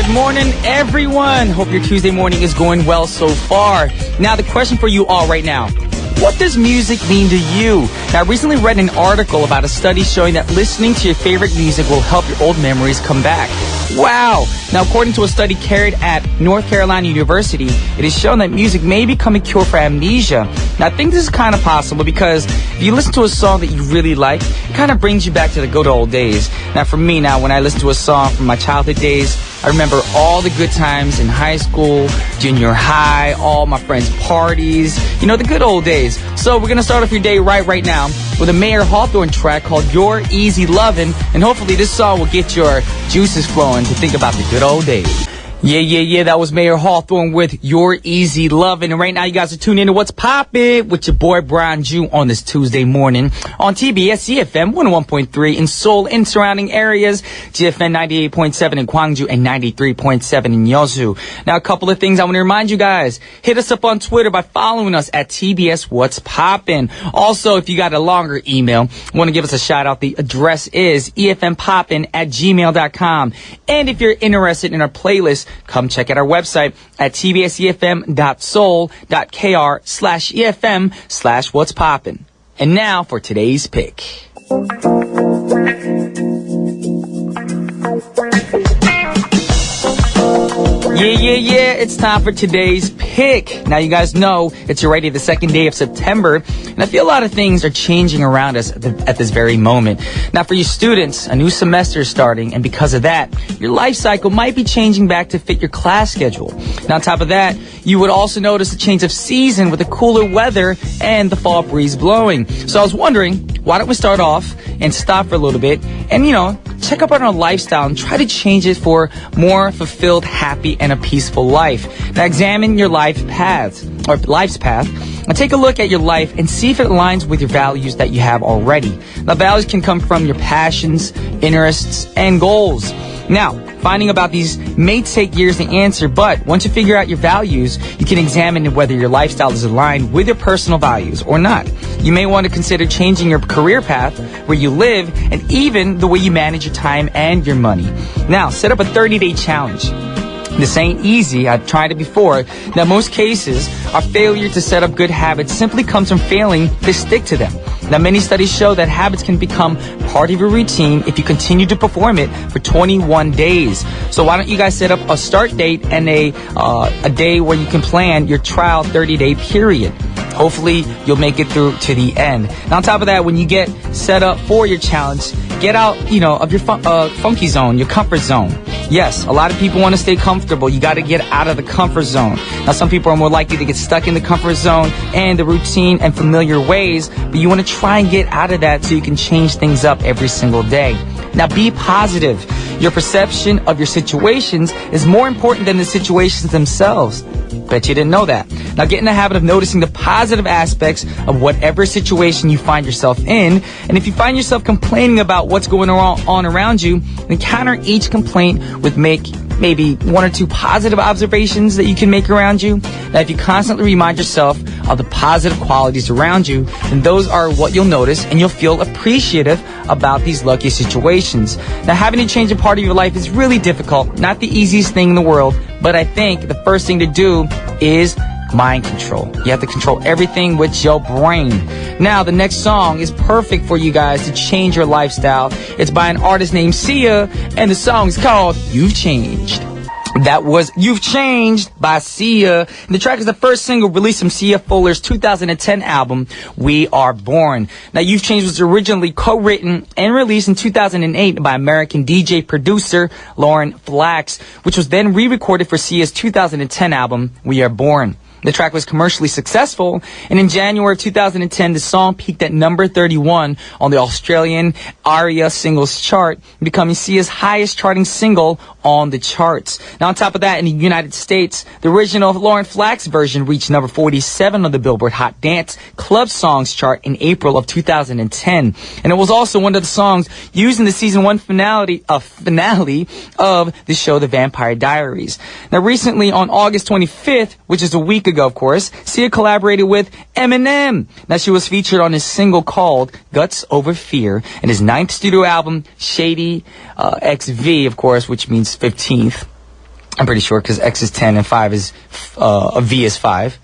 Good morning, everyone. Hope your Tuesday morning is going well so far. Now, the question for you all right now. What does music mean to you? Now, I recently read an article about a study showing that listening to your favorite music will help your old memories come back. Wow! Now, according to a study carried at North Carolina University, it is shown that music may become a cure for amnesia. Now, I think this is kind of possible because if you listen to a song that you really like, it kind of brings you back to the good old days. Now, for me now, when I listen to a song from my childhood days, I remember all the good times in high school, junior high, all my friends' parties, you know, the good old days. So we're going to start off your day right now with a Mayer Hawthorne track called Your Easy Lovin', and hopefully this song will get your juices flowing to think about the good old days. Yeah, that was Mayer Hawthorne with Your Easy Lovin'. And right now you guys are tuned in to What's Poppin' with your boy Brian Ju on this Tuesday morning on TBS efm 101.3 in Seoul and surrounding areas, GFN 98.7 in Gwangju and 93.7 in Yeosu. Now a couple of things I want to remind you guys. Hit us up on Twitter by following us at TBS What's Poppin'. Also, if you got a longer email, want to give us a shout out, the address is efmpoppin@gmail.com. And if you're interested in our playlist, come check out our website at tbsefm.soul.kr/efm/what's poppin'. And now for today's pick. Yeah, it's time for today's pick. Now, you guys know it's already the second day of September, and I feel a lot of things are changing around us at this very moment. Now, for you students, a new semester is starting, and because of that, your life cycle might be changing back to fit your class schedule. Now, on top of that, you would also notice a change of season with the cooler weather and the fall breeze blowing. So I was wondering, why don't we start off and stop for a little bit and, check up on our lifestyle and try to change it for more fulfilled, happy, and a peaceful life. Now examine your life's path, and take a look at your life and see if it aligns with your values that you have already. Now values can come from your passions, interests, and goals. Now, finding about these may take years to answer, but once you figure out your values, you can examine whether your lifestyle is aligned with your personal values or not. You may want to consider changing your career path, where you live, and even the way you manage your time and your money. Now, set up a 30-day challenge. This ain't easy. I've tried it before. Now, most cases, our failure to set up good habits simply comes from failing to stick to them. Now, many studies show that habits can become part of your routine if you continue to perform it for 21 days. So why don't you guys set up a start date and a day where you can plan your trial 30-day period. Hopefully, you'll make it through to the end. Now, on top of that, when you get set up for your challenge, get out, of your funky zone, your comfort zone. Yes, a lot of people want to stay comfortable. You got to get out of the comfort zone. Now, some people are more likely to get stuck in the comfort zone and the routine and familiar ways, but you want to try and get out of that so you can change things up every single day. Now, be positive. Your perception of your situations is more important than the situations themselves. Bet you didn't know that. Now, get in the habit of noticing the positive aspects of whatever situation you find yourself in. And if you find yourself complaining about what's going on around you, then counter each complaint with maybe one or two positive observations that you can make around you. Now, if you constantly remind yourself of the positive qualities around you, then those are what you'll notice, and you'll feel appreciative about these lucky situations. Now, having to change a part of your life is really difficult, not the easiest thing in the world, but I think the first thing to do is mind control. You have to control everything with your brain. Now, the next song is perfect for you guys to change your lifestyle. It's by an artist named Sia, and the song is called You've Changed. That was You've Changed by Sia. And the track is the first single released from Sia Fuller's 2010 album, We Are Born. Now, You've Changed was originally co-written and released in 2008 by American DJ producer Lauren Flax, which was then re-recorded for Sia's 2010 album, We Are Born. The track was commercially successful, and in January of 2010, the song peaked at number 31 on the Australian ARIA singles chart, becoming Sia's highest charting single on the charts. Now, on top of that, in the United States, the original Lauren Flax version reached number 47 on the Billboard Hot Dance Club Songs chart in April of 2010. And it was also one of the songs used in the season 1 finale of the show The Vampire Diaries. Now, recently on August 25th, which is a week ago, of course, Sia collaborated with Eminem. Now, she was featured on his single called Guts Over Fear and his 9th studio album, Shady XV, of course, which means 15th. I'm pretty sure because X is 10 and 5 is, a V is 5.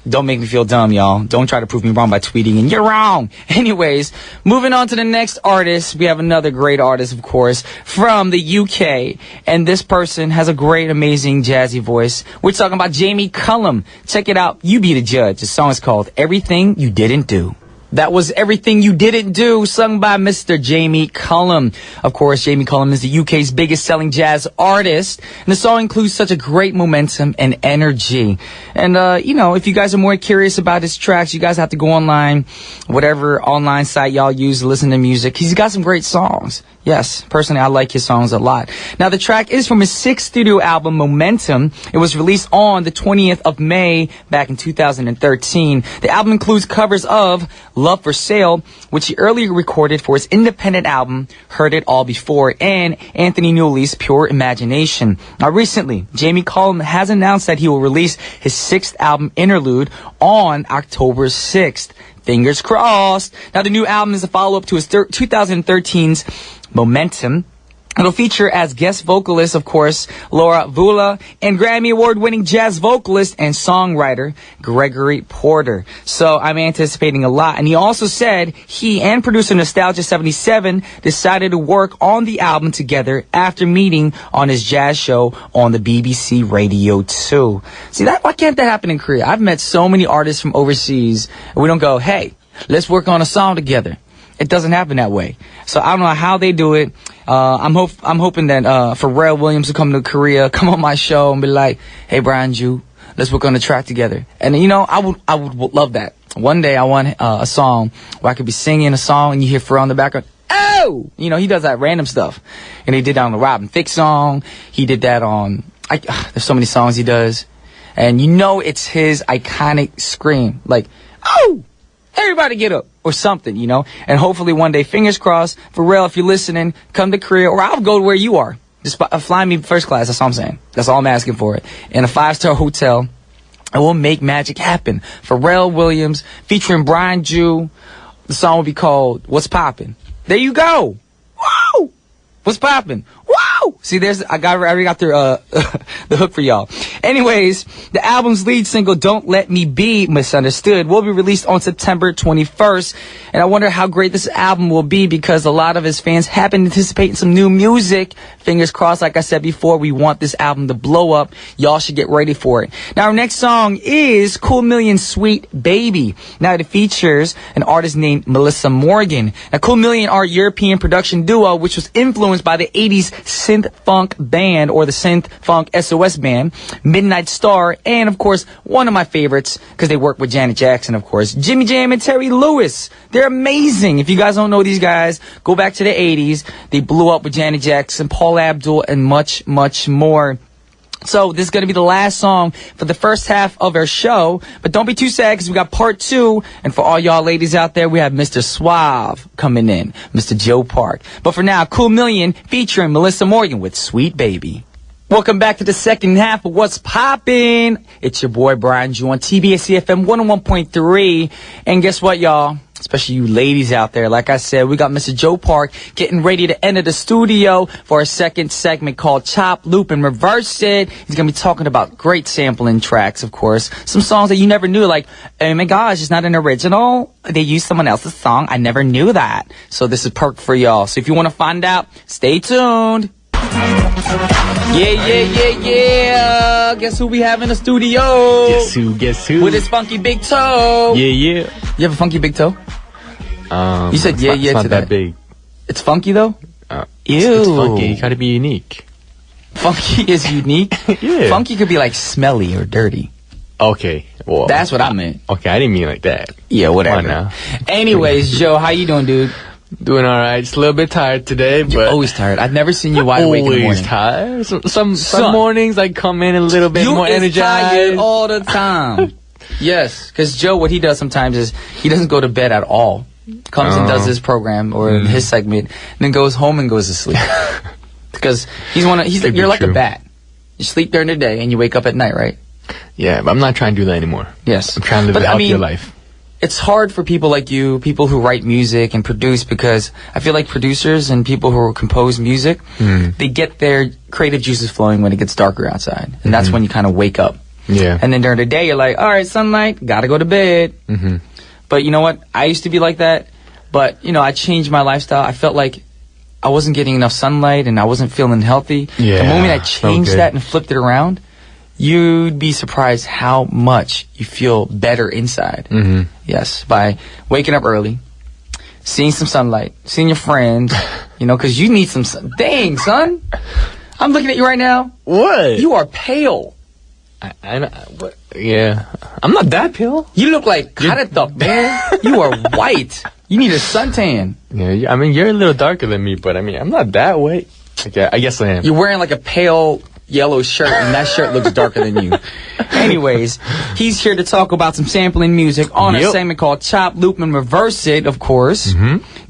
Don't make me feel dumb, y'all. Don't try to prove me wrong by tweeting, and you're wrong. Anyways, moving on to the next artist. We have another great artist, of course, from the UK. And this person has a great, amazing, jazzy voice. We're talking about Jamie Cullum. Check it out. You be the judge. The song is called Everything You Didn't Do. That was Everything You Didn't Do, sung by Mr. Jamie Cullum. Of course, Jamie Cullum is the UK's biggest selling jazz artist. And the song includes such a great momentum and energy. And, if you guys are more curious about his tracks, you guys have to go online, whatever online site y'all use to listen to music. He's got some great songs. Yes, personally, I like his songs a lot. Now, the track is from his 6th studio album, Momentum. It was released on the 20th of May back in 2013. The album includes covers of Love for Sale, which he earlier recorded for his independent album, Heard It All Before, and Anthony Newley's Pure Imagination. Now, recently, Jamie Cullum has announced that he will release his 6th album, Interlude, on October 6th. Fingers crossed. Now, the new album is a follow-up to his 2013's Momentum. It'll feature as guest vocalist, of course, Laura Vula, and Grammy Award-winning jazz vocalist and songwriter Gregory Porter. So I'm anticipating a lot. And he also said he and producer Nostalgia 77 decided to work on the album together after meeting on his jazz show on the BBC Radio 2. See, why can't that happen in Korea? I've met so many artists from overseas, and we don't go, hey, let's work on a song together. It doesn't happen that way. So I don't know how they do it. I'm hoping that Pharrell Williams will come to Korea, come on my show and be like, hey, Brian Ju, let's work on a track together. And, I would love that. One day I want a song where I could be singing a song and you hear Pharrell in the background. Oh! He does that random stuff. And he did that on the Robin Thicke song. He did that on... there's so many songs he does. And it's his iconic scream. Like, oh! Everybody get up or something, and hopefully one day, fingers crossed, Pharrell, if you're listening, come to Korea, or I'll go to where you are. Just fly me first class. That's all I'm saying. That's all I'm asking for it. In a 5-star hotel, and we'll make magic happen. Pharrell Williams featuring Brian Ju. The song will be called What's Poppin'. There you go. Woo! What's poppin'? Wow! See, I already got the hook for y'all. Anyways, the album's lead single, Don't Let Me Be Misunderstood, will be released on September 21st. And I wonder how great this album will be because a lot of his fans have been anticipating some new music. Fingers crossed, like I said before, we want this album to blow up. Y'all should get ready for it. Now, our next song is Cool Million's Sweet Baby. Now, it features an artist named Melissa Morgan. Now, Cool Million are a European production duo which was influenced by the 80s synth funk band, or the synth funk SOS band, Midnight Star, and of course one of my favorites because they work with Janet Jackson, of course, Jimmy Jam and Terry Lewis. They're amazing. If you guys don't know these guys, go back to the 80s. They blew up with Janet Jackson, Paul Abdul, and much, much more. So this is going to be the last song for the first half of our show. But don't be too sad because we got part 2. And for all y'all ladies out there, we have Mr. Suave coming in, Mr. Joe Park. But for now, Cool Million featuring Melissa Morgan with Sweet Baby. Welcome back to the second half of What's Poppin'. It's your boy Brian Ju on TBS efm 101.3. And guess what, y'all? Especially you ladies out there. Like I said, we got Mr. Joe Park getting ready to enter the studio for a second segment called Chop, Loop, and Reverse It. He's going to be talking about great sampling tracks, of course. Some songs that you never knew, like, oh my gosh, it's not an original. They used someone else's song. I never knew that. So this is perk for y'all. So if you want to find out, stay tuned. Yeah. Guess who we have in the studio? Guess who? With his funky big toe. Yeah. You have a funky big toe? You said it's to not that. that big. It's funky though? Ew. It's funky. You gotta be unique. Funky is unique? Yeah. Funky could be like smelly or dirty. Okay. Well, That's what I meant. Okay, I didn't mean like that. Yeah, whatever. Come on now. Anyways, Joe, how you doing, dude? Doing alright. Just a little bit tired today, but... You're always tired. I've never seen you wide awake in the morning. Always tired. Some mornings I come in a little bit more energized. Tired all the time. Yes, because Joe, what he does sometimes is he doesn't go to bed at all. Comes and does his program or his segment, and then goes home and goes to sleep. Because you're like a bat. You sleep during the day and you wake up at night, right? Yeah, but I'm not trying to do that anymore. Yes. I'm trying to live a healthier life. it's hard for people like you, people who write music and produce, because I feel like producers and people who compose music, they get their creative juices flowing when it gets darker outside. And that's when you kind of wake up. Yeah. And then during the day, you're like, all right, sunlight, gotta go to bed. But you know what? I used to be like that. But, you know, I changed my lifestyle. I felt like I wasn't getting enough sunlight and I wasn't feeling healthy. Yeah, the moment I changed that and flipped it around, you'd be surprised how much you feel better inside. Yes, by waking up early, seeing some sunlight, seeing your friends, you know, because you need some sun. Dang, son. I'm looking at you right now. What? You are pale. What? Yeah. I'm not that pale. You look like karetok, man. You are white. You need a suntan. Yeah, I mean, you're a little darker than me, but I mean, I'm not that white. Okay, I guess I am. You're wearing like a pale yellow shirt, and that shirt looks darker than you. Anyways, he's here to talk about some sampling music on a segment called Chop, Loop, and Reverse It, of course.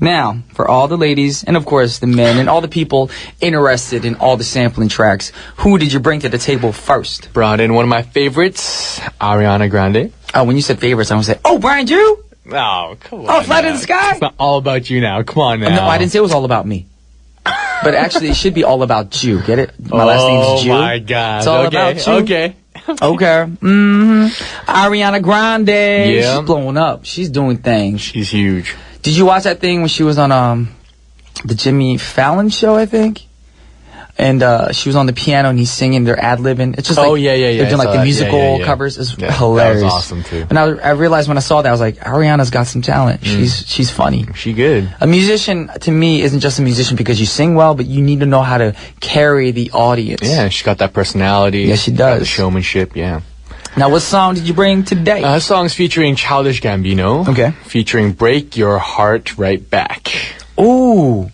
Now, for all the ladies, and of course the men, and all the people interested in all the sampling tracks, who did you bring to the table first? Brought in one of my favorites, Ariana Grande. Oh, when you said favorites, I was like, oh, Brian Jew? Oh, come on. Oh, Flight of the Sky? It's not all about you now. Come on now. No, I didn't say it was all about me. But actually, it should be all about Jew. Get it? My last name's Jew. Oh, my God. It's all about you. Okay. Okay. Ariana Grande. Yeah. She's blowing up. She's doing things. She's huge. Did you watch that thing when she was on the Jimmy Fallon show, I think? And she was on the piano and he's singing, they're ad-libbing. It's just like, they're doing like the musical covers. It's hilarious. That was awesome too. And I realized when I saw that, I was like, Ariana's got some talent. She's funny. She good. A musician, to me, isn't just a musician because you sing well, but you need to know how to carry the audience. Yeah, she got that personality. Yes, she does. Got the showmanship, yeah. Now, what song did you bring today? Songs featuring Childish Gambino. Okay. Featuring Break Your Heart Right Back. Ooh.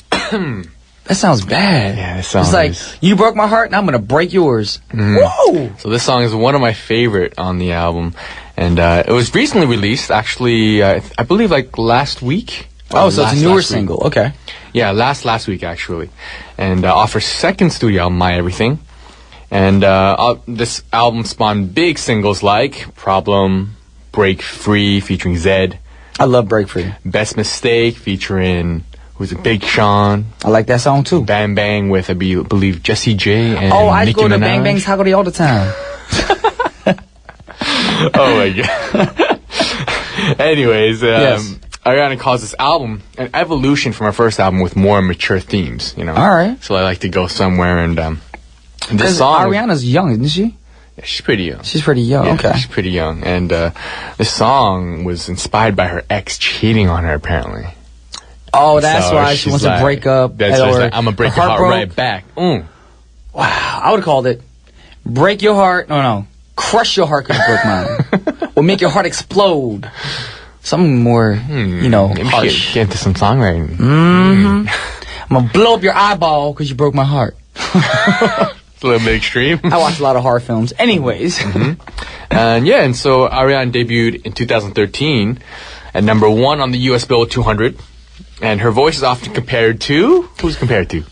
That sounds bad. Yeah, that sounds It's like, you broke my heart, and I'm going to break yours. Whoa! So this song is one of my favorite on the album. And it was recently released, actually, I believe like last week. Oh, so it's a newer single. Okay. Yeah, last week, actually. And off her second studio album, My Everything. And this album spawned big singles like Problem, Break Free, featuring Zed. I love Break Free. Best Mistake, featuring... Who's it? Big Sean. I like that song too. Bang Bang with, I believe, Jessie J and I Nicki go to Minaj. Bang Bang's Hagori all the time. Oh my God. Anyways, Ariana calls this album an evolution from her first album with more mature themes, you know. All right. So I like to go somewhere and this Because song... Ariana's young, isn't she? Yeah, she's pretty young. She's pretty young, Yeah, okay. she's pretty young. And this song was inspired by her ex cheating on her, apparently. Oh, that's So why she she's wants like- to break up. That's why she's or like, I'm going to break her your heart broke. right back. Wow, I would have called it break your heart. No. Crush your heart because you broke mine. Or make your heart explode. Something more, Maybe harsh. get into some songwriting. I'm going to blow up your eyeball because you broke my heart. It's a little bit extreme. I watch a lot of horror films. Anyways. And so Ariana debuted in 2013 at number 1 on the US Billboard 200. And her voice is often compared to... Who's compared to?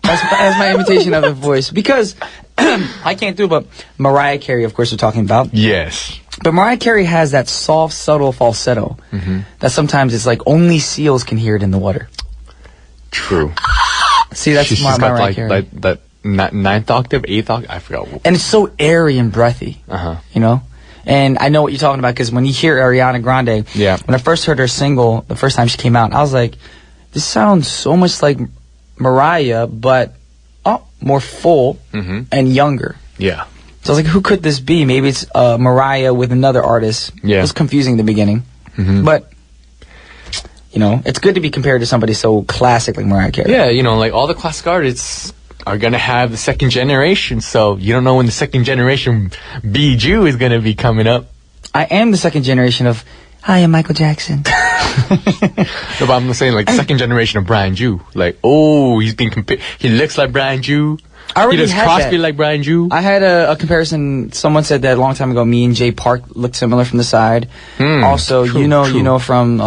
That's my imitation of the voice. Because I can't do it, but Mariah Carey, of course, we're talking about. Yes. But Mariah Carey has that soft, subtle falsetto that sometimes it's like only seals can hear it in the water. True. See, that's She's Mariah got Carey. like that 9th octave, 8th octave, I forgot. And it's so airy and breathy, you know? And I know what you're talking about because when you hear Ariana Grande, when I first heard her single, the first time she came out, I was like, this sounds so much like Mariah, but more full and younger. Yeah. So I was like, who could this be? Maybe it's Mariah with another artist. Yeah. It was confusing in the beginning. But, you know, it's good to be compared to somebody so classic like Mariah Carey. Yeah, you know, like all the classic artists are going to have the second generation, so you don't know when the second generation Jew is going to be coming up. I am the second generation of, hi, I'm Michael Jackson. No, but I'm saying like second generation of Brian Jew. Like, he's being compared. He looks like Brian Jew. I already He does had crossfit that. like Brian Jew. I had a comparison. Someone said that a long time ago. Me and Jay Park looked similar from the side. Also, true, you know true. from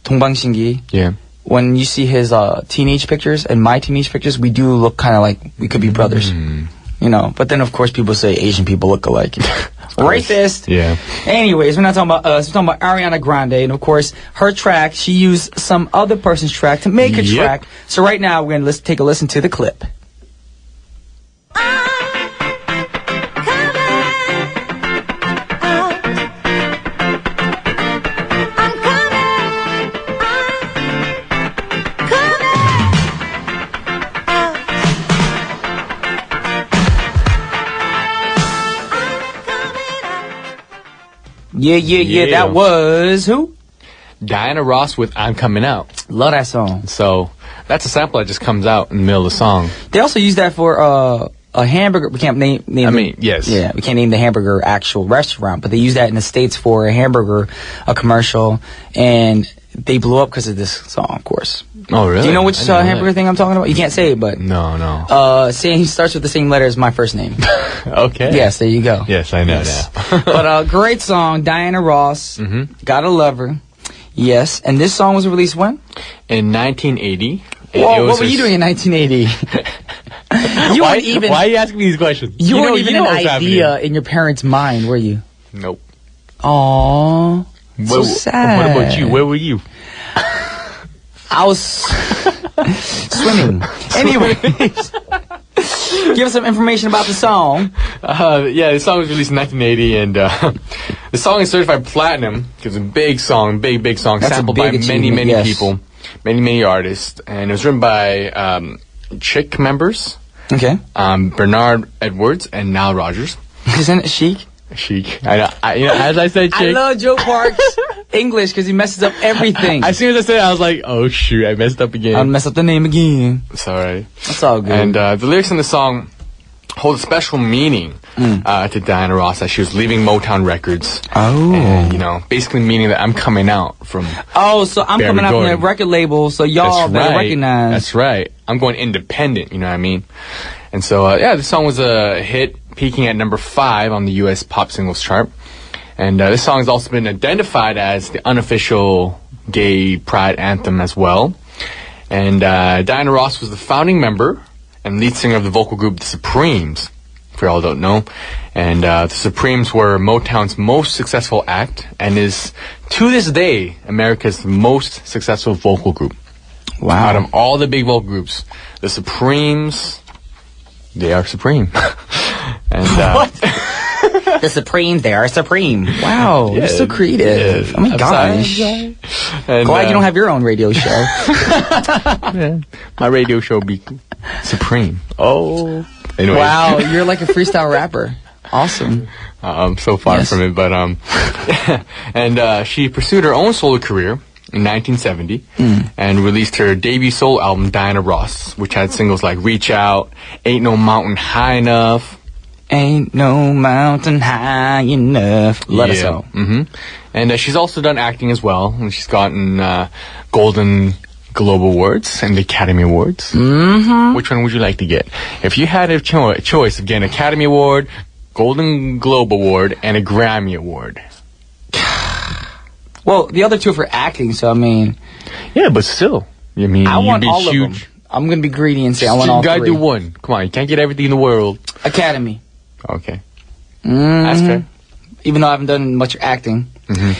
동방신기. Yeah. When you see his teenage pictures and my teenage pictures, we do look kind of like we could be brothers. You You know, but then of course people say Asian people look alike. Racist. Yeah. Anyways, we're not talking about us. We're talking about Ariana Grande. And of course, her track, she used some other person's track to make a track. So right now, we're going to take a listen to the clip. Yeah. That was who? Diana Ross with I'm Coming Out. Love that song. So that's a sample that just comes out in the middle of the song. They also use that for a hamburger. We can't name yes. Yeah, we can't name the hamburger actual restaurant, but they use that in the States for a hamburger, a commercial, and they blew up because of this song, of course. Oh, really? Do you know which hamburger thing I'm talking about? You can't say it, but... No. Saying he starts with the same letter as my first name. Okay. Yes, there you go. Yes, I know now. But great song, Diana Ross. Mm-hmm. Gotta love her. Yes, and this song was released when? In 1980. Whoa, what were you doing in 1980? Why are you asking me these questions? You weren't even an idea in your parents' mind, were you? Nope. Aww. So sad. What about you? Where were you? I was swimming. Anyway, give us some information about the song. The song was released in 1980, and the song is certified platinum because it's a big song, big song, That's sampled by many people, many artists, and it was written by Chic members. Okay. Bernard Edwards and Nile Rodgers. Isn't it Chic? Chic. I know. As I said, Chic. I love Joe Parks' English because he messes up everything. As soon as I said it, I was like, oh shoot, I messed up again. I'll mess up the name again. It's alright. That's all good. And the lyrics in the song hold a special meaning to Diana Ross as she was leaving Motown Records. Oh. And, basically meaning that I'm coming out from... Oh, so I'm coming out from the record label, so y'all better recognize. That's right. I'm going independent, you know what I mean? And so, the song was a hit, peaking at number 5 on the U.S. pop singles chart. And this song has also been identified as the unofficial gay pride anthem as well. And Diana Ross was the founding member and lead singer of the vocal group The Supremes, if you all don't know. And The Supremes were Motown's most successful act and is, to this day, America's most successful vocal group. Wow. Out of all the big vocal groups, The Supremes, they are supreme. And what? The Supremes, they are supreme. Wow, you're so creative. Oh my gosh. And, glad you don't have your own radio show. My radio show be supreme. Oh. Anyway. Wow, you're like a freestyle rapper. Awesome. I'm so far from it, but and she pursued her own solo career in 1970 and released her debut solo album Diana Ross, which had singles like Reach Out, Ain't No Mountain High Enough. Ain't no mountain high enough. Let us know. Mm-hmm. And she's also done acting as well, and she's gotten Golden Globe Awards and the Academy Awards. Mm-hmm. Which one would you like to get? If you had a choice of getting an Academy Award, Golden Globe Award, and a Grammy Award. Well, the other two are for acting, so I mean... Yeah, but still. I mean, I want all huge. of them. I'm going to be greedy and say I want all three. You gotta do one. Come on, you can't get everything in the world. Academy. Okay. That's fair. Even though I haven't done much acting. Mm-hmm.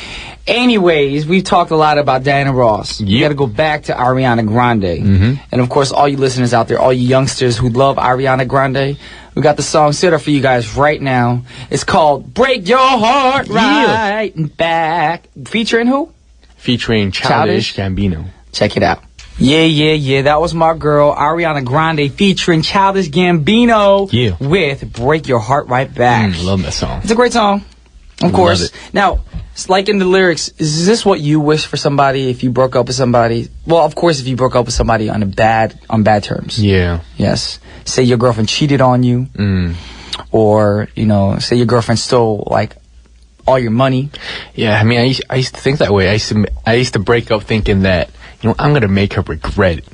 Anyways, we've talked a lot about Diana Ross. You got to go back to Ariana Grande. Mm-hmm. And of course, all you listeners out there, all you youngsters who love Ariana Grande, we got the song set up for you guys right now. It's called Break Your Heart Right and Back. Featuring who? Featuring Childish Gambino. Check it out. Yeah. That was my girl, Ariana Grande, featuring Childish Gambino with Break Your Heart Right Back. Love that song. It's a great song. Of course. Now, it's like in the lyrics, is this what you wish for somebody if you broke up with somebody? Well, of course, if you broke up with somebody on bad terms. Yeah. Yes. Say your girlfriend cheated on you. Or, say your girlfriend stole, like, all your money. Yeah, I mean, I used to think that way. I used to break up thinking that, I'm going to make her regret it.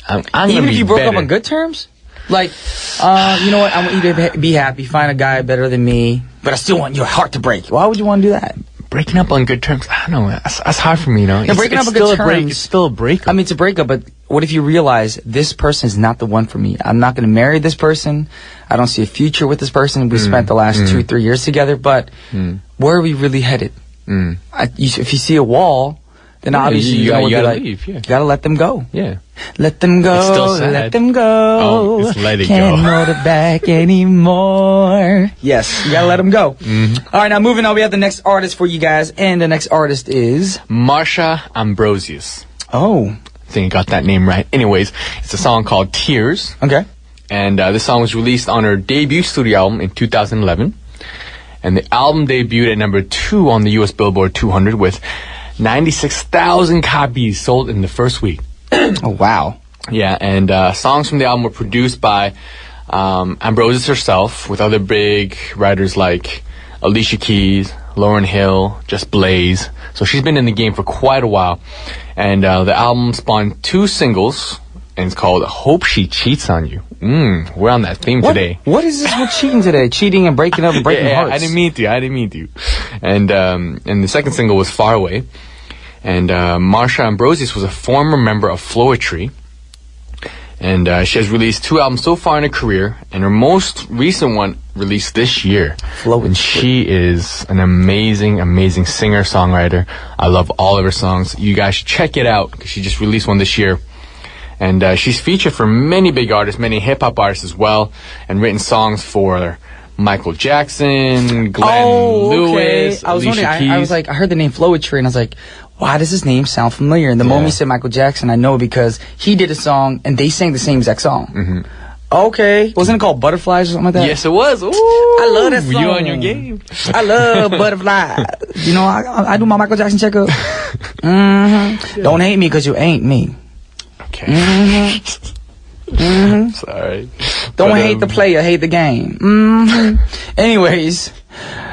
Even if you broke up on good terms? Like, you know what? I want you to be happy, find a guy better than me, but I still want your heart to break. Why would you want to do that? Breaking up on good terms, I don't know. That's hard for me, Yeah, breaking up on good terms. It's still a breakup. I mean, it's a breakup, but what if you realize this person is not the one for me? I'm not going to marry this person. I don't see a future with this person. We spent the last 2-3 years together, but where are we really headed? If you see a wall, then obviously you gotta leave. Yeah. You gotta let them go. Yeah. Let them go. It's still sad. Let them go. Oh, it's let it Can't go. hold it back anymore. Yes, you gotta let them go. All right, now moving on, we have the next artist for you guys, and the next artist is Marsha Ambrosius. Oh. I think I got that name right. Anyways, it's a song called Tears. Okay. And this song was released on her debut studio album in 2011. And the album debuted at number 2 on the US Billboard 200 with 96,000 copies sold in the first week. Oh, wow. Yeah, and songs from the album were produced by Ambrosius herself with other big writers like Alicia Keys, Lauryn Hill, Just Blaze. So she's been in the game for quite a while. And the album spawned 2 singles, and it's called Hope She Cheats on You. We're on that theme today. What is this with cheating today? Cheating and breaking up and breaking hearts. I didn't mean to. And the second single was Far Away. And Marsha Ambrosius was a former member of Floetry. And she has released 2 albums so far in her career, and her most recent one released this year. And she is an amazing, amazing singer-songwriter. I love all of her songs. You guys should check it out, because she just released one this year. And she's featured for many big artists, many hip-hop artists as well, and written songs for Michael Jackson, Glenn Lewis, I was Alicia wondering, Keys. I was like, I heard the name Floetry, and I was like, why does his name sound familiar? And the moment you said Michael Jackson, I know because he did a song, and they sang the same exact song. Okay. Wasn't it called Butterflies or something like that? Yes, it was. Ooh, I love that song. You on your game. I love Butterflies. You know, I do my Michael Jackson checkup. Don't hate me because you ain't me. Okay. Sorry. Don't hate the player, hate the game. Anyways,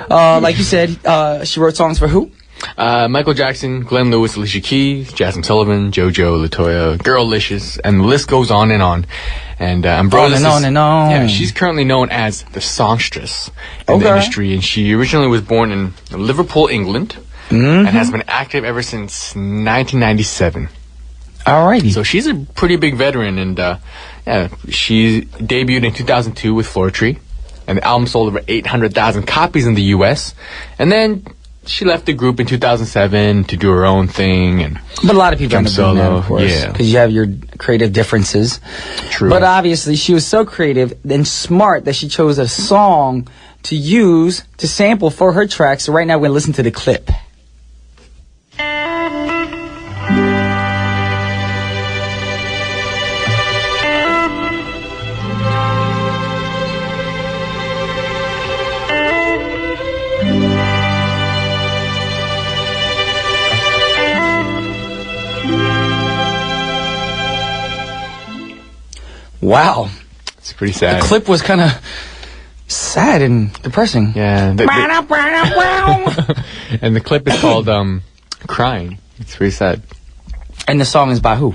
like you said, she wrote songs for who? Michael Jackson, Glenn Lewis, Alicia Keys, Jasmine Sullivan, JoJo, LaToya, Girlicious, and the list goes on and on. And Ambrosius on and on. Yeah, she's currently known as the songstress in the industry, and she originally was born in Liverpool, England, and has been active ever since 1997. Alrighty. So she's a pretty big veteran, and she debuted in 2002 with Floetry, and the album sold over 800,000 copies in the U.S., and then she left the group in 2007 to do her own thing. But a lot of people end up doing that, of course. Yeah. Because you have your creative differences. True. But obviously, she was so creative and smart that she chose a song to use to sample for her track. So right now, we're going to listen to the clip. Wow. It's pretty sad. The clip was kind of sad and depressing. Yeah. And the clip is called Crying. It's pretty sad. And the song is by who?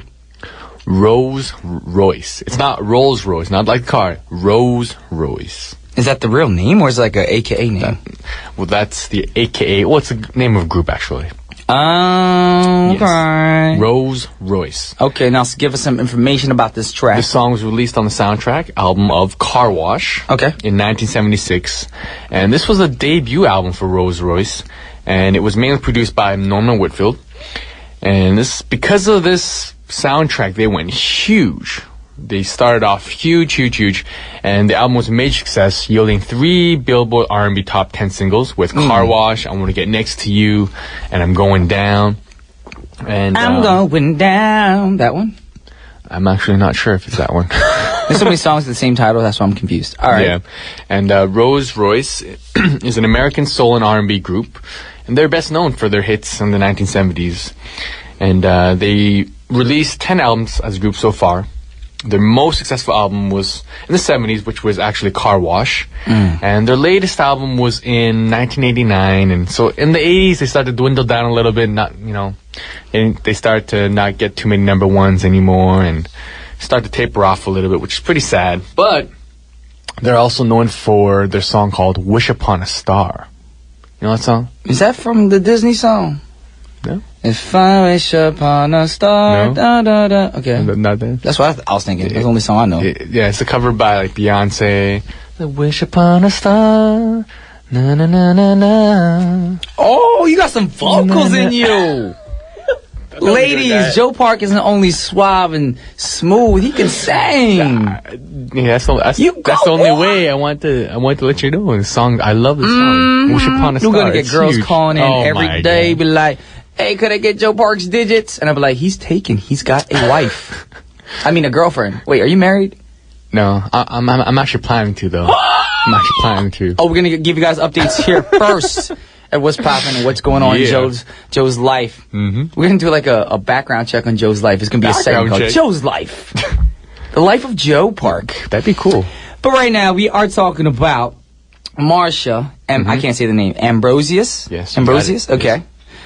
Rose Royce. It's not Rolls Royce, not like the car. Rose Royce. Is that the real name or is it like an AKA name? Well, that's the AKA. Well, it's the name of a group, actually. Oh, okay. Yes. Rose Royce. Okay, now give us some information about this track. This song was released on the soundtrack album of Car Wash. Okay. In 1976. And this was a debut album for Rose Royce. And it was mainly produced by Norman Whitfield. And because of this soundtrack, they went huge. They started off huge. And the album was a major success, yielding 3 Billboard R&B Top 10 singles with Car Wash, I Want to Get Next to You, and I'm Going Down. And I'm going down. That one? I'm actually not sure if it's that one. There's so many songs with the same title, that's why I'm confused. All right. Yeah. And Rose Royce is an American soul and R&B group, and they're best known for their hits in the 1970s. And they released 10 albums as a group so far. Their most successful album was in the 70s, which was actually Car Wash. And their latest album was in 1989. And so in the 80s, they started to dwindle down a little bit. They started to not get too many number ones anymore and start to taper off a little bit, which is pretty sad. But they're also known for their song called Wish Upon a Star. You know that song? Is that from the Disney song? No? If I wish upon a star. No. Da, da, da. Okay. Not that. That's what I was thinking. That's the only song I know. Yeah, it's a cover by like Beyonce. The wish upon a star. Na na na na na. Oh, you got some vocals in you. Ladies, Joe Park isn't only suave and smooth. He can sing. Yeah, that's the only way I want to let you know. The song, I love the song. Wish upon a star. You're gonna get girls huge. calling in every day, God. be like, "Hey, could I get Joe Park's digits?" And I'll be like, "He's taken. He's got a wife. I mean, a girlfriend. Wait, are you married?" No, I'm actually planning to though. I'm actually planning to. Oh, we're gonna give you guys updates here first. At what's popping and what's going on in Joe's life. Mm-hmm. We're gonna do like a background check on Joe's life. It's gonna be a segment called Joe's Life. The life of Joe Park. That'd be cool. But right now we are talking about Marsha and I can't say the name. Ambrosius? Yes. Ambrosius? Okay. Yes.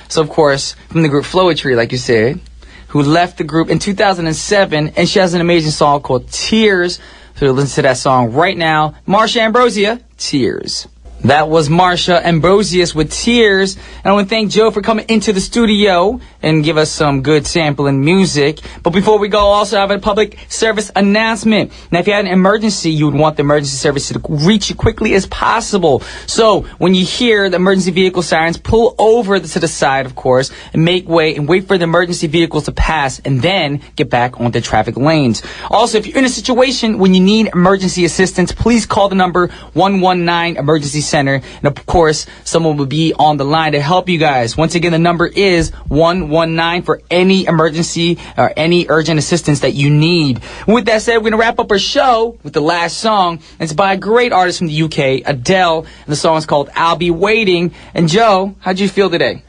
So of course, from the group Floetry, like you said, who left the group in 2007, and she has an amazing song called Tears. So listen to that song right now. Marsha Ambrosia, Tears. That was Marsha Ambrosius with Tears. And I want to thank Joe for coming into the studio and give us some good sampling music. But before we go, also have a public service announcement. Now, if you had an emergency, you would want the emergency service to reach you quickly as possible. So when you hear the emergency vehicle sirens, pull over to the side, of course, and make way and wait for the emergency vehicles to pass and then get back onto traffic lanes. Also, if you're in a situation when you need emergency assistance, please call the number 119 Emergency Center. And of course, someone will be on the line to help you guys. Once again, the number is 119 for any emergency or any urgent assistance that you need. With that said, we're going to wrap up our show with the last song. It's by a great artist from the UK, Adele. And the song is called I'll Be Waiting. And Joe, how'd you feel today?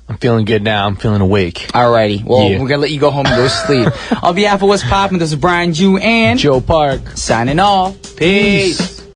I'm feeling good now. I'm feeling awake. Alrighty. Well, we're going to let you go home and go to sleep. On behalf of What's Poppin', this is Brian Jew and Joe Park. Signing off. Peace.